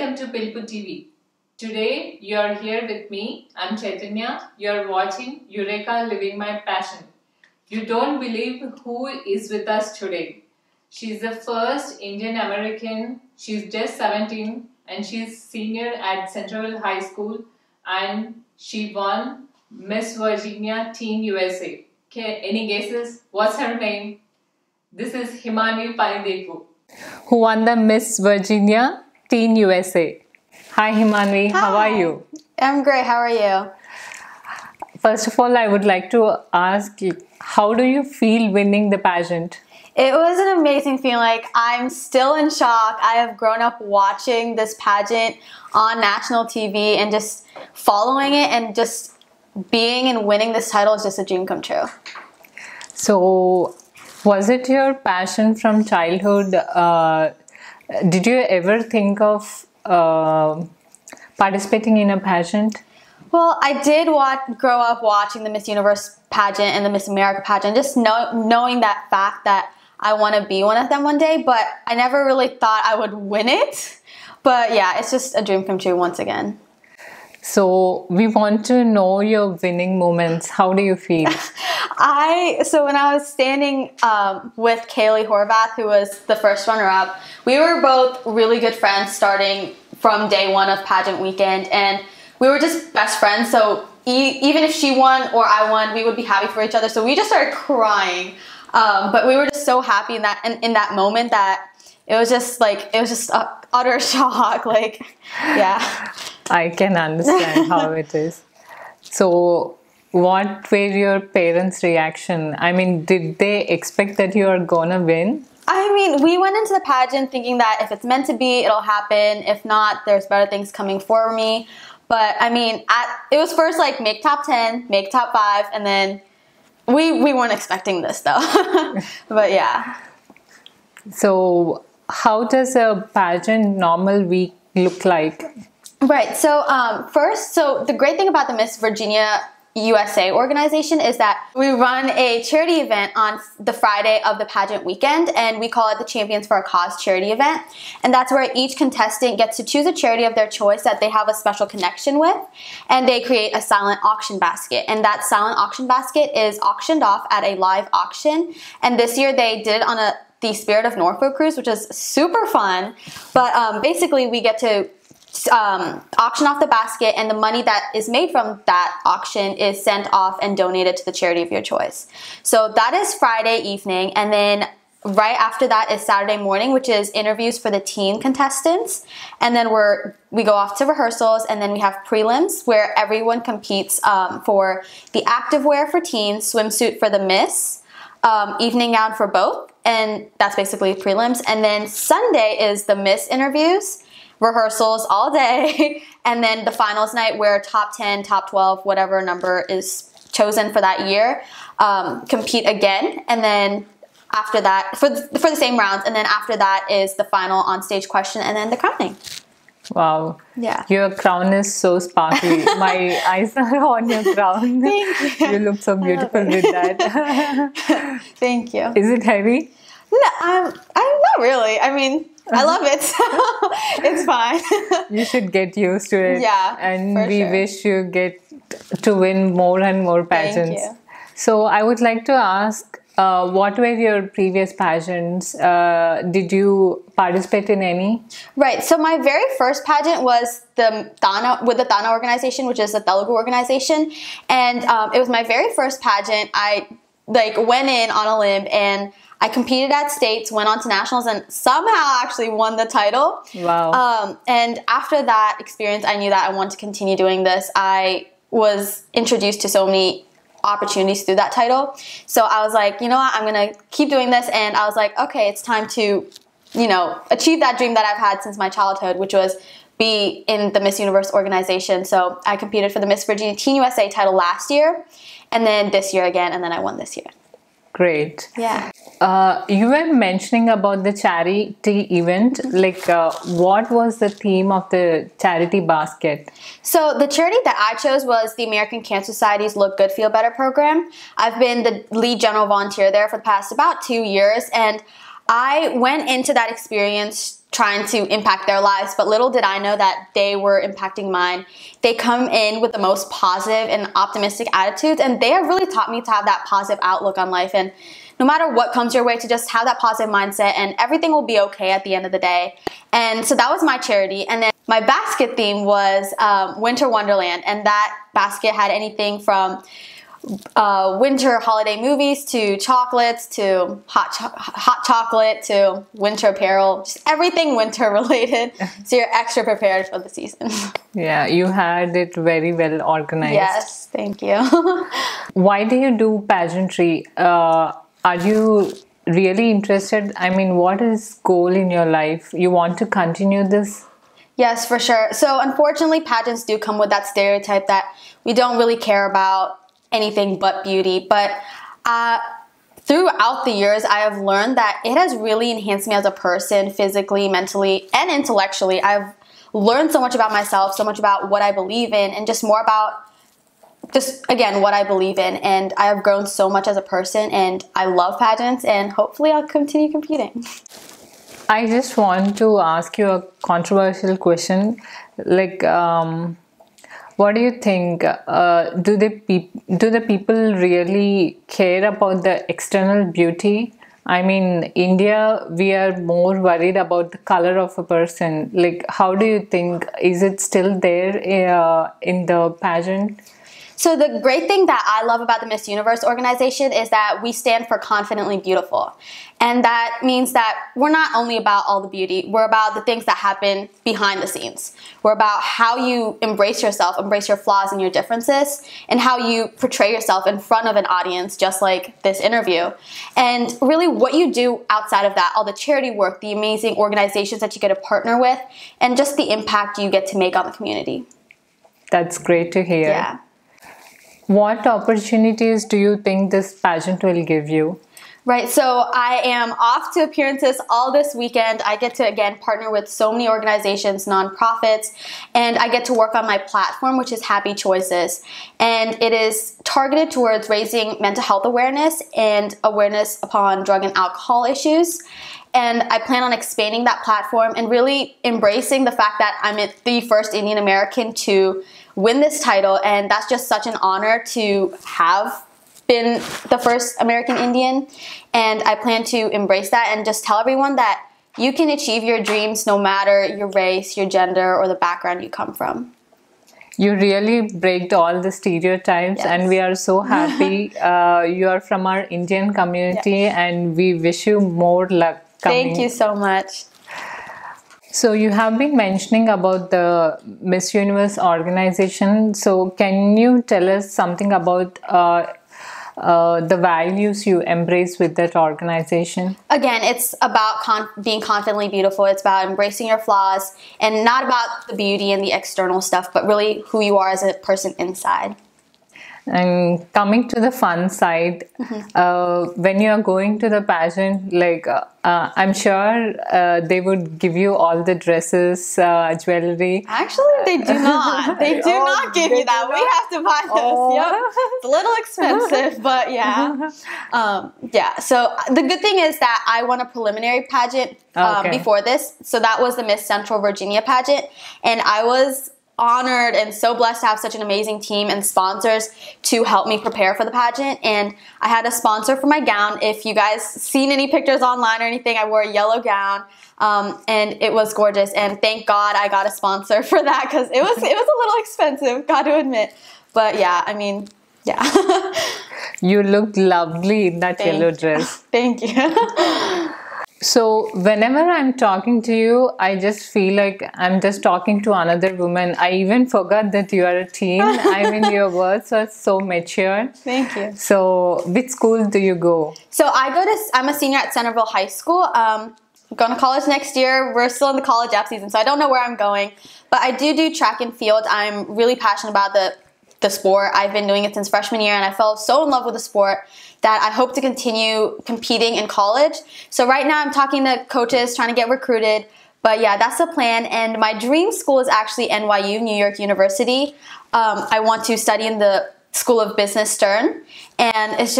Welcome to PILUPU TV. Today you are here with me. I'm Chaitanya. You are watching Eureka Living My Passion. You don't believe who is with us today. She's the first Indian American. She's just 17 and she's senior at Central High School and she won Miss Virginia Teen USA. Okay, any guesses? What's her name? This is Himanvi Panidepu, who won the Miss Virginia Teen USA. Hi Himanvi, Hi. How are you? I'm great, how are you? First of all, I would like to ask you, how do you feel winning the pageant? It was an amazing feeling. Like, I'm still in shock. I have grown up watching this pageant on national TV and just following it, and just being and winning this title is just a dream come true. So, was it your passion from childhood? Did you ever think of participating in a pageant? Well, I did grow up watching the Miss Universe pageant and the Miss America pageant, just knowing that fact that I want to be one of them one day, but I never really thought I would win it. But yeah, it's just a dream come true once again. So we want to know your winning moments. How do you feel? So when I was standing with Kaylee Horvath, who was the first runner-up, we were both really good friends starting from day one of pageant weekend, and we were just best friends. So even if she won or I won, we would be happy for each other. So we just started crying, but we were just so happy in that moment that it was just utter shock. Like, yeah. I can understand how it is. So, what were your parents' reaction? I mean, did they expect that you are gonna win? I mean, we went into the pageant thinking that if it's meant to be, it'll happen. If not, there's better things coming for me. But I mean, it was first like make top 10, make top 5, and then we weren't expecting this though. But yeah. So, how does a pageant normal week look like? Right, so the great thing about the Miss Virginia USA organization is that we run a charity event on the Friday of the pageant weekend, and we call it the Champions for a Cause charity event. And that's where each contestant gets to choose a charity of their choice that they have a special connection with, and they create a silent auction basket. And that silent auction basket is auctioned off at a live auction. And this year they did it on the Spirit of Norfolk cruise, which is super fun. But basically we get to auction off the basket, and the money that is made from that auction is sent off and donated to the charity of your choice. So that is Friday evening, and then right after that is Saturday morning, which is interviews for the teen contestants, and then we go off to rehearsals, and then we have prelims where everyone competes for the activewear for teens, swimsuit for the miss, evening gown for both, and that's basically prelims. And then Sunday is the miss interviews, rehearsals all day, and then the finals night where top 10, top 12, whatever number is chosen for that year, compete again, and then after that, for the same rounds, and then after that is the final on-stage question, and then the crowning. Wow. Yeah. Your crown is so sparkly. My eyes are on your crown. Thank you. You look so beautiful with that. Thank you. Is it heavy? No, I'm not really. I mean, I love it, so it's fine. You should get used to it. Yeah, and for we sure. wish you get to win more and more pageants. Thank you. So I would like to ask, what were your previous pageants? Did you participate in any? Right. So my very first pageant was with the Dana organization, which is the Telugu organization, and it was my very first pageant. I went in on a limb, and I competed at states, went on to nationals, and somehow actually won the title. Wow. And after that experience, I knew that I wanted to continue doing this. I was introduced to so many opportunities through that title. So I was like, you know what, I'm going to keep doing this. And I was like, okay, it's time to, achieve that dream that I've had since my childhood, which was be in the Miss Universe organization. So I competed for the Miss Virginia Teen USA title last year, and then this year again, and then I won this year. Great. Yeah. You were mentioning about the charity event. What was the theme of the charity basket? So the charity that I chose was the American Cancer Society's Look Good, Feel Better program. I've been the lead general volunteer there for the past about 2 years, and I went into that experience trying to impact their lives, but little did I know that they were impacting mine. They come in with the most positive and optimistic attitudes, and they have really taught me to have that positive outlook on life, and no matter what comes your way, to just have that positive mindset and everything will be okay at the end of the day. And so that was my charity. And then my basket theme was Winter Wonderland, and that basket had anything from winter holiday movies to chocolates to hot chocolate to winter apparel, just everything winter related, so you're extra prepared for the season. Yeah, you had it very well organized. Yes, thank you. Why do you do pageantry? Are you really interested? I mean, what is goal in your life? You want to continue this? Yes, for sure. So unfortunately, pageants do come with that stereotype that we don't really care about anything but beauty. But throughout the years, I have learned that it has really enhanced me as a person, physically, mentally, and intellectually. I've learned so much about myself, so much about what I believe in, and just more about again, what I believe in. And I have grown so much as a person, and I love pageants, and hopefully I'll continue competing. I just want to ask you a controversial question. Like, what do you think? Do the people really care about the external beauty? I mean, India, we are more worried about the color of a person. Like, how do you think? Is it still there in the pageant? So the great thing that I love about the Miss Universe organization is that we stand for confidently beautiful. And that means that we're not only about all the beauty, we're about the things that happen behind the scenes. We're about how you embrace yourself, embrace your flaws and your differences, and how you portray yourself in front of an audience, just like this interview. And really what you do outside of that, all the charity work, the amazing organizations that you get to partner with, and just the impact you get to make on the community. That's great to hear. Yeah. What opportunities do you think this pageant will give you? Right, so I am off to appearances all this weekend. I get to, again, partner with so many organizations, nonprofits, and I get to work on my platform, which is Happy Choices. And it is targeted towards raising mental health awareness and awareness upon drug and alcohol issues. And I plan on expanding that platform and really embracing the fact that I'm the first Indian American to win this title, and that's just such an honor to have been the first American Indian, and I plan to embrace that and just tell everyone that you can achieve your dreams no matter your race, your gender, or the background you come from. You really break all the stereotypes. Yes. And we are so happy you are from our Indian community. Yes. And we wish you more luck coming. Thank you so much. So you have been mentioning about the Miss Universe organization. So can you tell us something about the values you embrace with that organization? Again, it's about being confidently beautiful. It's about embracing your flaws, and not about the beauty and the external stuff, but really who you are as a person inside. And coming to the fun side, when you are going to the pageant, like I'm sure they would give you all the dresses, jewelry. Actually, they do not. They do not give you that. We have to buy this. Oh. Yep. It's a little expensive, but yeah. Yeah. So the good thing is that I won a preliminary pageant before this. So that was the Miss Central Virginia pageant, and I was honored and so blessed to have such an amazing team and sponsors to help me prepare for the pageant. And I had a sponsor for my gown. If you guys seen any pictures online or anything, I wore a yellow gown, and it was gorgeous. And thank God I got a sponsor for that, because it was a little expensive, got to admit. But yeah, I mean, yeah. You looked lovely in that yellow dress. Thank you. So whenever I'm talking to you, I just feel like I'm just talking to another woman. I even forgot that you are a teen. I mean, your words are so mature. Thank you. So which school do you go? So I'm a senior at Centerville High School. I'm going to college next year. We're still in the college app season, so I don't know where I'm going. But I do track and field. I'm really passionate about the sport. I've been doing it since freshman year, and I fell so in love with the sport that I hope to continue competing in college. So right now I'm talking to coaches, trying to get recruited. But yeah, that's the plan. And my dream school is actually NYU, New York University. I want to study in the School of Business Stern. And it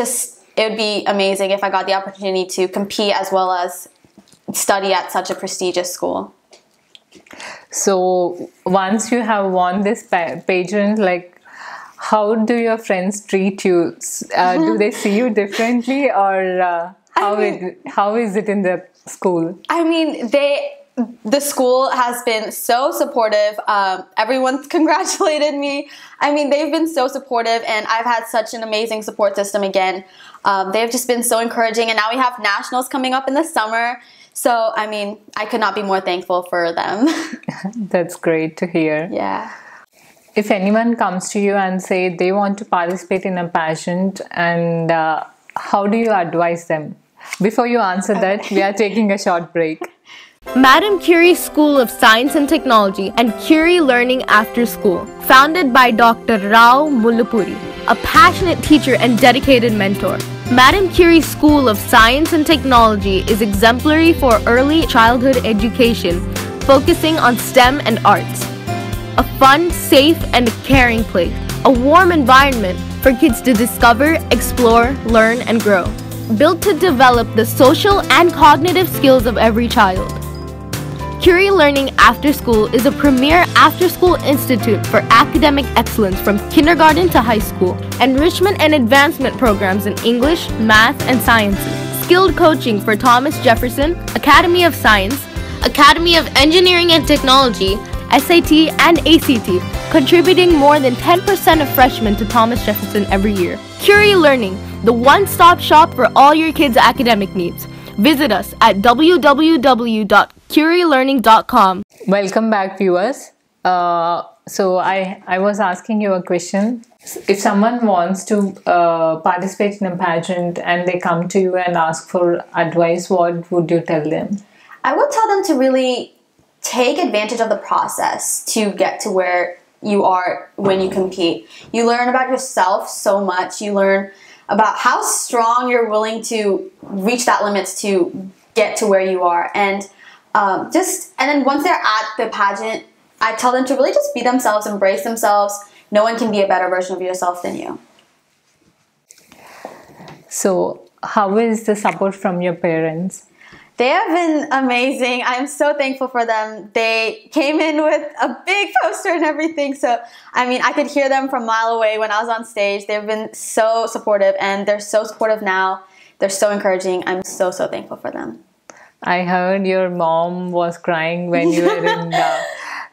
would be amazing if I got the opportunity to compete as well as study at such a prestigious school. So once you have won this pageant, like, how do your friends treat you? Do they see you differently, or how is it in the school? I mean, the school has been so supportive. Everyone's congratulated me. I mean, they've been so supportive, and I've had such an amazing support system again. They've just been so encouraging, and now we have nationals coming up in the summer. So, I mean, I could not be more thankful for them. That's great to hear. Yeah. If anyone comes to you and say they want to participate in a pageant, and how do you advise them? Before you answer that, we are taking a short break. Madam Curie School of Science and Technology and Curie Learning After School, founded by Dr. Rao Mullapuri, a passionate teacher and dedicated mentor. Madam Curie School of Science and Technology is exemplary for early childhood education, focusing on STEM and arts. A fun, safe, and caring place. A warm environment for kids to discover, explore, learn, and grow. Built to develop the social and cognitive skills of every child. Curie Learning After School is a premier after-school institute for academic excellence from kindergarten to high school, enrichment and advancement programs in English, math, and sciences, skilled coaching for Thomas Jefferson, Academy of Science, Academy of Engineering and Technology, SAT and ACT, contributing more than 10% of freshmen to Thomas Jefferson every year. Curie Learning, the one-stop shop for all your kids' academic needs. Visit us at www.curielearning.com. Welcome back, viewers. So I was asking you a question. If someone wants to participate in a pageant and they come to you and ask for advice, what would you tell them? I would tell them to really take advantage of the process to get to where you are when you compete. You learn about yourself so much. You learn about how strong you're willing to reach that limits to get to where you are. And then once they're at the pageant, I tell them to really just be themselves, embrace themselves. No one can be a better version of yourself than you. So how is the support from your parents? They have been amazing. I'm so thankful for them. They came in with a big poster and everything. So, I mean, I could hear them from a mile away when I was on stage. They've been so supportive, and they're so supportive now. They're so encouraging. I'm so, so thankful for them. I heard your mom was crying when you were in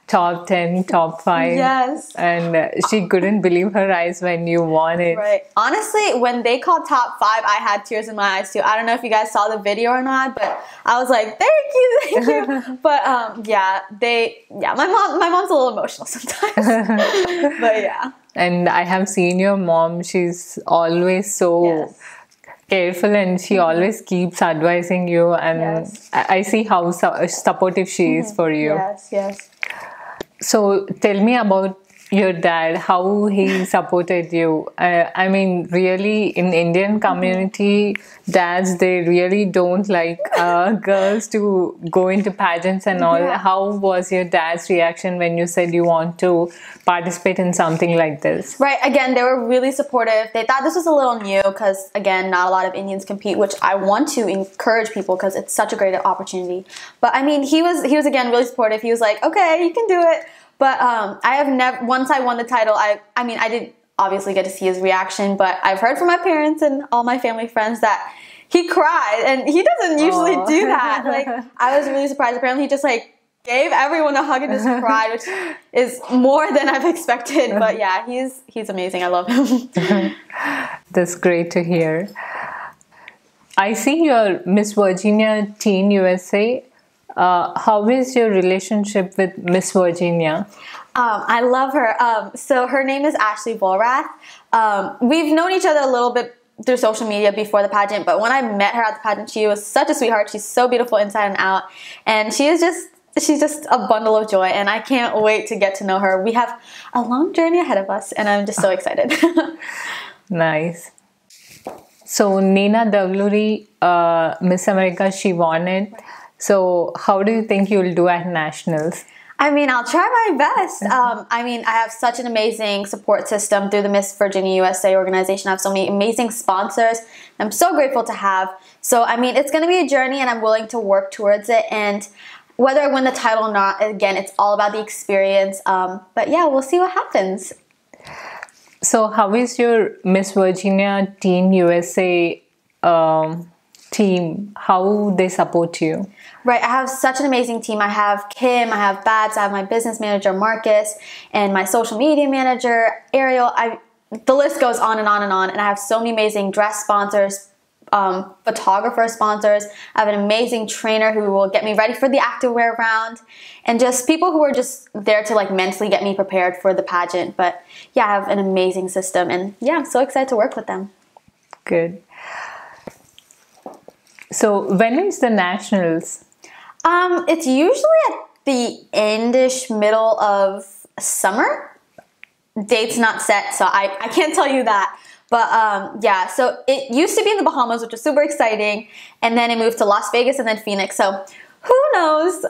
top 10, top 5. Yes. And she couldn't believe her eyes when you won it. Right. Honestly, when they called top 5, I had tears in my eyes too. I don't know if you guys saw the video or not, but I was like, thank you. But my mom's a little emotional sometimes. But yeah. And I have seen your mom. She's always so careful, and she always keeps advising you, and I see how supportive she is for you. Yes. So tell me about your dad, how he supported you. I mean, really, in Indian community, dads, they really don't like girls to go into pageants and all. Yeah. How was your dad's reaction when you said you want to participate in something like this? Right, again, they were really supportive. They thought this was a little new because, again, not a lot of Indians compete, which I want to encourage people because it's such a great opportunity. But I mean, he was again really supportive. He was like, okay, you can do it. But I have never, once I won the title, I mean, I didn't obviously get to see his reaction, but I've heard from my parents and all my family friends that he cried, and he doesn't usually do that. Like, I was really surprised. Apparently, he just like gave everyone a hug and just cried, which is more than I've expected. But yeah, he's amazing. I love him. That's great to hear. I see your Miss Virginia Teen USA. How is your relationship with Miss Virginia? I love her. So her name is Ashley Volrath. We've known each other a little bit through social media before the pageant, but when I met her at the pageant, she was such a sweetheart. She's so beautiful inside and out, and she's just a bundle of joy, and I can't wait to get to know her. We have a long journey ahead of us, and I'm just so excited. Nice. So Nina Davluri, Miss America, she won it. So how do you think you'll do at nationals? I mean, I'll try my best. I mean, I have such an amazing support system through the Miss Virginia USA organization. I have so many amazing sponsors I'm so grateful to have. So, I mean, it's going to be a journey and I'm willing to work towards it. And whether I win the title or not, again, it's all about the experience. But yeah, we'll see what happens. So how is your Miss Virginia Teen USA team? How they support you? Right, I have such an amazing team. I have Kim, I have Babs, I have my business manager, Marcus, and my social media manager, Ariel. The list goes on and on and on. And I have so many amazing dress sponsors, photographer sponsors. I have an amazing trainer who will get me ready for the activewear round. And just people who are just there to like mentally get me prepared for the pageant. But yeah, I have an amazing system. And yeah, I'm so excited to work with them. Good. So when is the nationals? It's usually at the endish middle of summer. Date's not set, so I can't tell you that. But yeah, so it used to be in the Bahamas, which was super exciting, and then it moved to Las Vegas and then Phoenix. So who knows?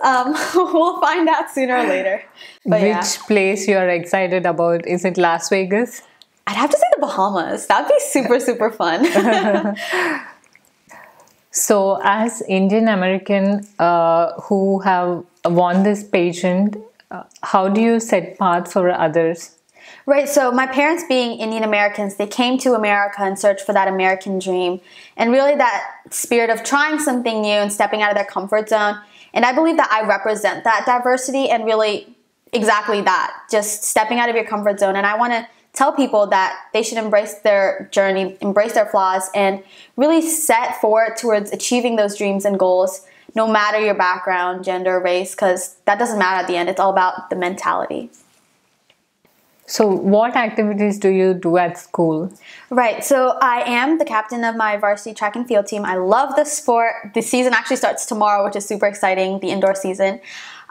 We'll find out sooner or later. But which place you're excited about? Is it Las Vegas? I'd have to say the Bahamas. That'd be super, super fun. So as Indian American who have won this pageant, how do you set path for others? Right, so my parents being Indian Americans, they came to America in search for that American dream and really that spirit of trying something new and stepping out of their comfort zone. And I believe that I represent that diversity and really exactly that, just stepping out of your comfort zone. And I want to tell people that they should embrace their journey, embrace their flaws, and really set forward towards achieving those dreams and goals, no matter your background, gender, race, because that doesn't matter at the end. It's all about the mentality. So what activities do you do at school? Right, so I am the captain of my varsity track and field team. I love the sport. The season actually starts tomorrow, which is super exciting, the indoor season.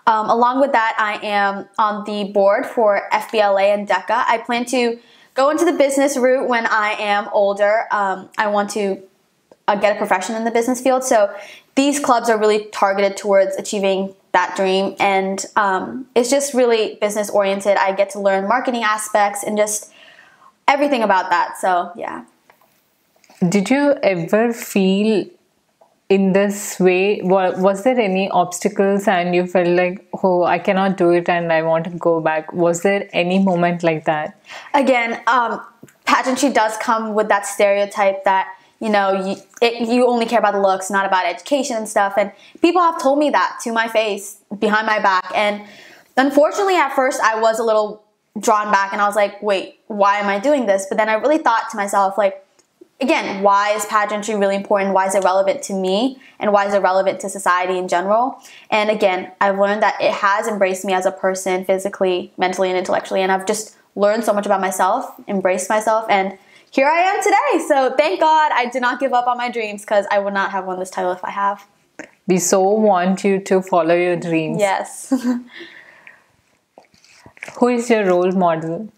Along with that, I am on the board for FBLA and DECA. I plan to go into the business route when I am older. I want to get a profession in the business field. So these clubs are really targeted towards achieving that dream. And it's just really business oriented. I get to learn marketing aspects and just everything about that. So yeah. Did you ever feel in this way, was there any obstacles and you felt like, oh, I cannot do it and I want to go back? Was there any moment like that? Again, Pageantry does come with that stereotype that, you know, you only care about the looks, not about education and stuff. And people have told me that to my face, behind my back. And unfortunately, at first, I was a little drawn back and I was like, wait, why am I doing this? But then I really thought to myself, like, again, why is pageantry really important? Why is it relevant to me? And why is it relevant to society in general? And again, I've learned that it has embraced me as a person, physically, mentally, and intellectually. And I've just learned so much about myself, embraced myself, and here I am today. So thank God I did not give up on my dreams because I would not have won this title if I have. We so want you to follow your dreams. Yes. Who is your role model?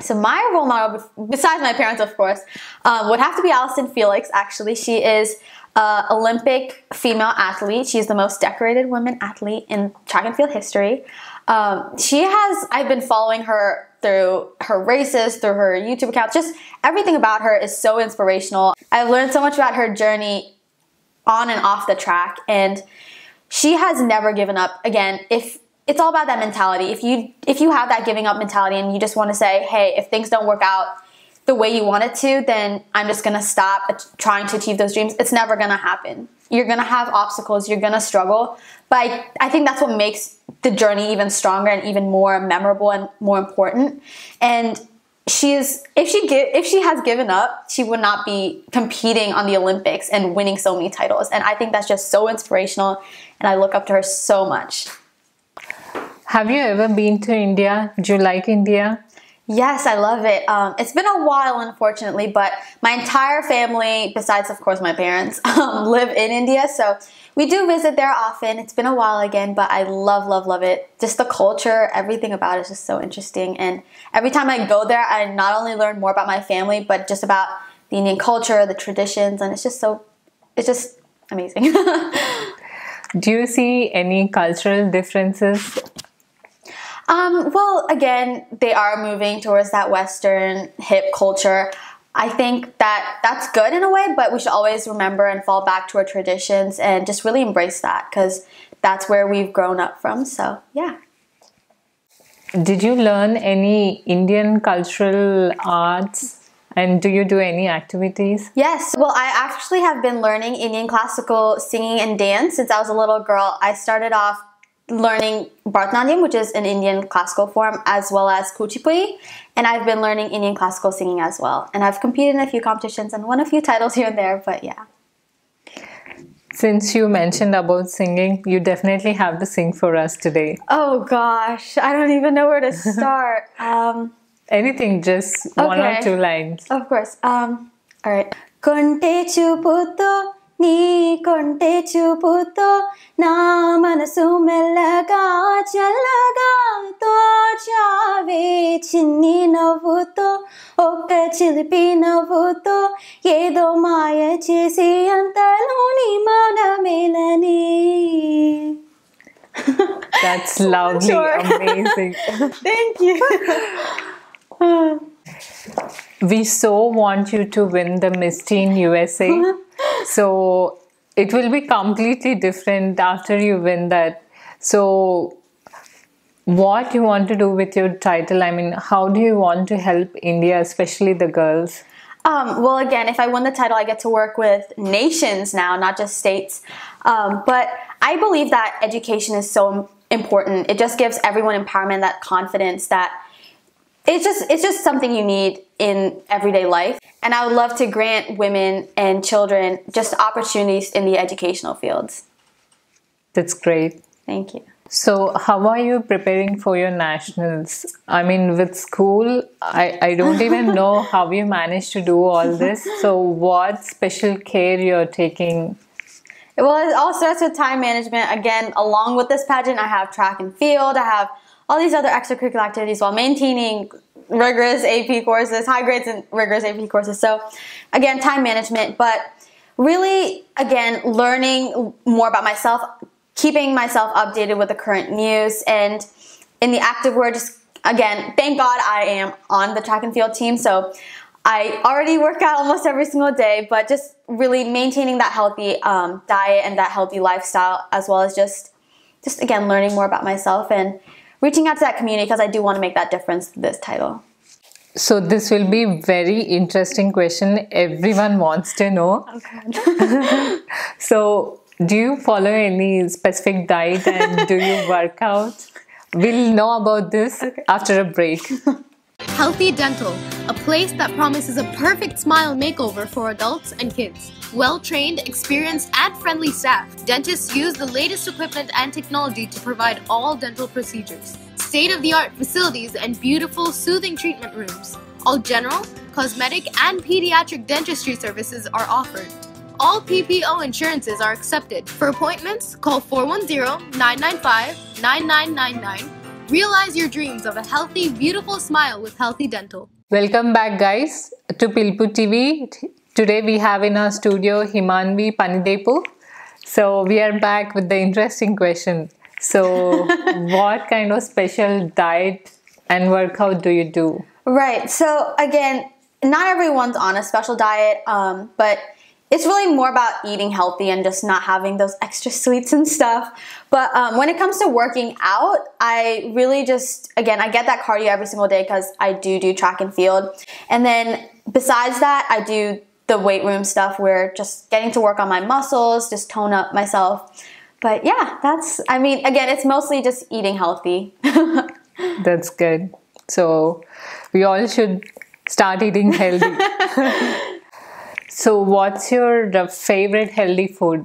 So my role model, besides my parents, of course, would have to be Allison Felix, actually. She is an Olympic female athlete. She's the most decorated women athlete in track and field history. I've been following her through her races, through her YouTube account. Just everything about her is so inspirational. I've learned so much about her journey on and off the track, and she has never given up. Again, it's all about that mentality. If you have that giving up mentality and you just want to say, hey, if things don't work out the way you want it to, then I'm just going to stop trying to achieve those dreams. It's never going to happen. You're going to have obstacles. You're going to struggle. But I think that's what makes the journey even stronger and even more memorable and more important. And if she has given up, she would not be competing on the Olympics and winning so many titles. And I think that's just so inspirational. And I look up to her so much. Have you ever been to India? Do you like India? Yes, I love it. It's been a while, unfortunately, but my entire family, besides, of course, my parents, live in India. So we do visit there often. It's been a while again, but I love, love, love it. Just the culture, everything about it is just so interesting. And every time I go there, I not only learn more about my family, but just about the Indian culture, the traditions, and it's just amazing. Do you see any cultural differences? Well, again, they are moving towards that Western hip culture. I think that that's good in a way, but we should always remember and fall back to our traditions and just really embrace that because that's where we've grown up from. So, yeah. Did you learn any Indian cultural arts? And do you do any activities? Yes. Well, I actually have been learning Indian classical singing and dance since I was a little girl. I started off learning Bharatanatyam, which is an Indian classical form, as well as Kuchipudi. And I've been learning Indian classical singing as well. And I've competed in a few competitions and won a few titles here and there, but yeah. Since you mentioned about singing, you definitely have to sing for us today. Oh gosh, I don't even know where to start. Anything, just one or two lines. Of course. All right. Konte chuputo, ni konte chuputo, na manasu mellaga challaga to chave chinni navuto, oka chilipi navuto, yedo maya chesi antaloni mana melani. That's lovely, amazing. Thank you. We so want you to win the Miss Teen USA. So it will be completely different after you win that. So what you want to do with your title? I mean, how do you want to help India, especially the girls? Well, again, if I win the title, I get to work with nations now, not just states. But I believe that education is so important. It just gives everyone empowerment, that confidence, that it's just something you need in everyday life. And I would love to grant women and children just opportunities in the educational fields. That's great. Thank you. So how are you preparing for your nationals? I mean, with school, I don't even know how you managed to do all this. So what special care you're taking? Well, it all starts with time management. Again, along with this pageant, I have track and field. I have all these other extracurricular activities while maintaining rigorous AP courses, high grades and rigorous AP courses. So again, time management, but really, again, learning more about myself, keeping myself updated with the current news, and in the active word, just again, thank God I am on the track and field team. So I already work out almost every single day, but just really maintaining that healthy diet and that healthy lifestyle, as well as just again, learning more about myself and reaching out to that community because I do want to make that difference to this title. So this will be very interesting question. Everyone wants to know. Okay. So do you follow any specific diet and do you work out? We'll know about this after a break. Healthy Dental, a place that promises a perfect smile makeover for adults and kids. Well-trained, experienced, and friendly staff, dentists use the latest equipment and technology to provide all dental procedures. State-of-the-art facilities and beautiful, soothing treatment rooms. All general, cosmetic, and pediatric dentistry services are offered. All PPO insurances are accepted. For appointments, call 410-995-9999. Realize your dreams of a healthy, beautiful smile with Healthy Dental. Welcome back, guys, to PILUPU TV. Today we have in our studio Himanvi, Panidepu. So we are back with the interesting question. So what kind of special diet and workout do you do? Right. So again, not everyone's on a special diet, but it's really more about eating healthy and just not having those extra sweets and stuff. But when it comes to working out, I really just, again, I get that cardio every single day because I do track and field. And then besides that, I do the weight room stuff where just getting to work on my muscles, just tone up myself. But yeah, I mean, again, it's mostly just eating healthy. That's good. So we all should start eating healthy. So what's your favorite healthy food?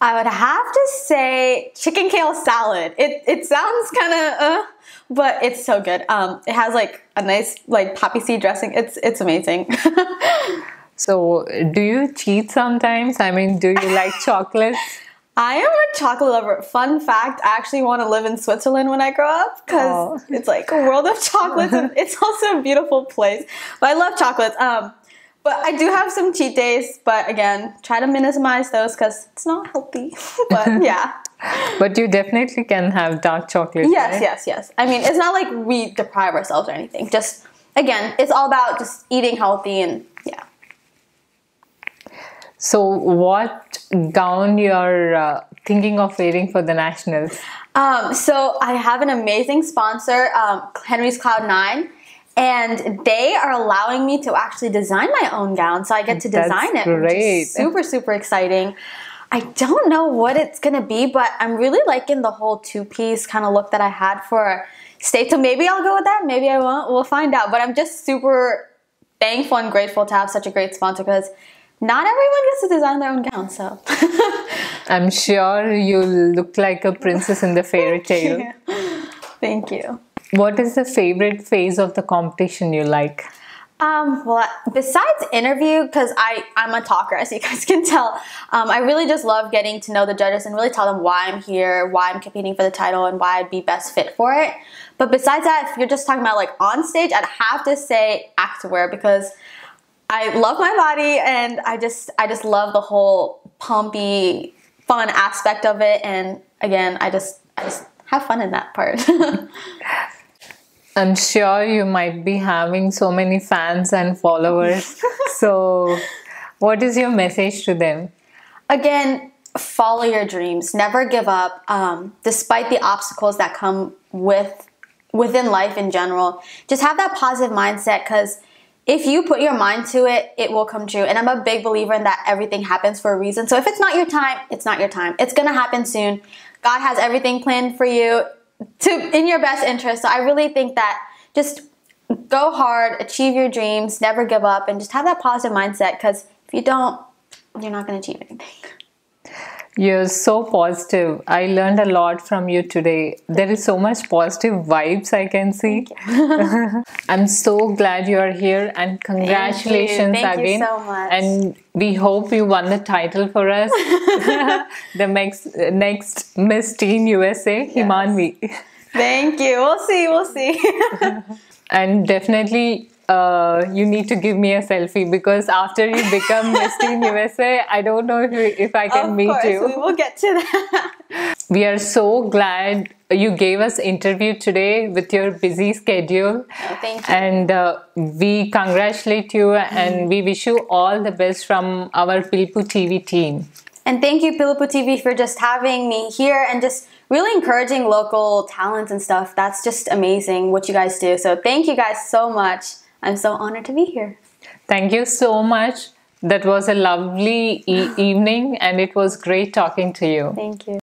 I would have to say chicken kale salad. It sounds kind of but it's so good. It has like a nice like poppy seed dressing. It's amazing. So do you cheat sometimes? I mean, do you like chocolates? I am a chocolate lover. Fun fact, I actually want to live in Switzerland when I grow up because it's like a world of chocolates and it's also a beautiful place. But I love chocolates. But I do have some cheat days, but again, try to minimize those because it's not healthy. But yeah. But you definitely can have dark chocolate. Yes, right? yes. I mean, it's not like we deprive ourselves or anything. Just, again, it's all about just eating healthy and yeah. So what gown you're thinking of wearing for the nationals? So I have an amazing sponsor, Henry's Cloud9, and they are allowing me to actually design my own gown. So I get to design it, which is super, super exciting. I don't know what it's going to be, but I'm really liking the whole two-piece kind of look that I had for State. So maybe I'll go with that. Maybe I won't. We'll find out. But I'm just super thankful and grateful to have such a great sponsor because not everyone gets to design their own gown. So I'm sure you'll look like a princess in the fairy tale. Thank you. What is the favorite phase of the competition you like? Well, besides interview, because I'm a talker, as you guys can tell, I really just love getting to know the judges and really tell them why I'm here, why I'm competing for the title, and why I'd be best fit for it. But besides that, if you're just talking about like on stage, I'd have to say activewear because I love my body and I just love the whole pumpy, fun aspect of it. And again, I just have fun in that part. I'm sure you might be having so many fans and followers. So what is your message to them? Again, follow your dreams. Never give up. Despite the obstacles that come within life in general, just have that positive mindset because if you put your mind to it, it will come true. And I'm a big believer in that everything happens for a reason. So if it's not your time, it's not your time. It's going to happen soon. God has everything planned for you in your best interest. So I really think that just go hard, achieve your dreams, never give up, and just have that positive mindset because if you don't, you're not going to achieve anything. You're so positive. I learned a lot from you today. There is so much positive vibes I can see. I'm so glad you are here and congratulations again. Thank you so much. And we hope you won the title for us. The next Miss Teen USA, yes. Himanvi. Thank you. We'll see. And definitely you need to give me a selfie because after you become Miss Teen USA, I don't know if I can meet you. Of course, we will get to that. We are so glad you gave us interview today with your busy schedule. Oh, thank you. And we congratulate you and we wish you all the best from our PILUPU TV team. And thank you, PILUPU TV, for just having me here and just really encouraging local talents and stuff. That's just amazing what you guys do. So thank you guys so much. I'm so honored to be here. Thank you so much. That was a lovely evening and it was great talking to you. Thank you.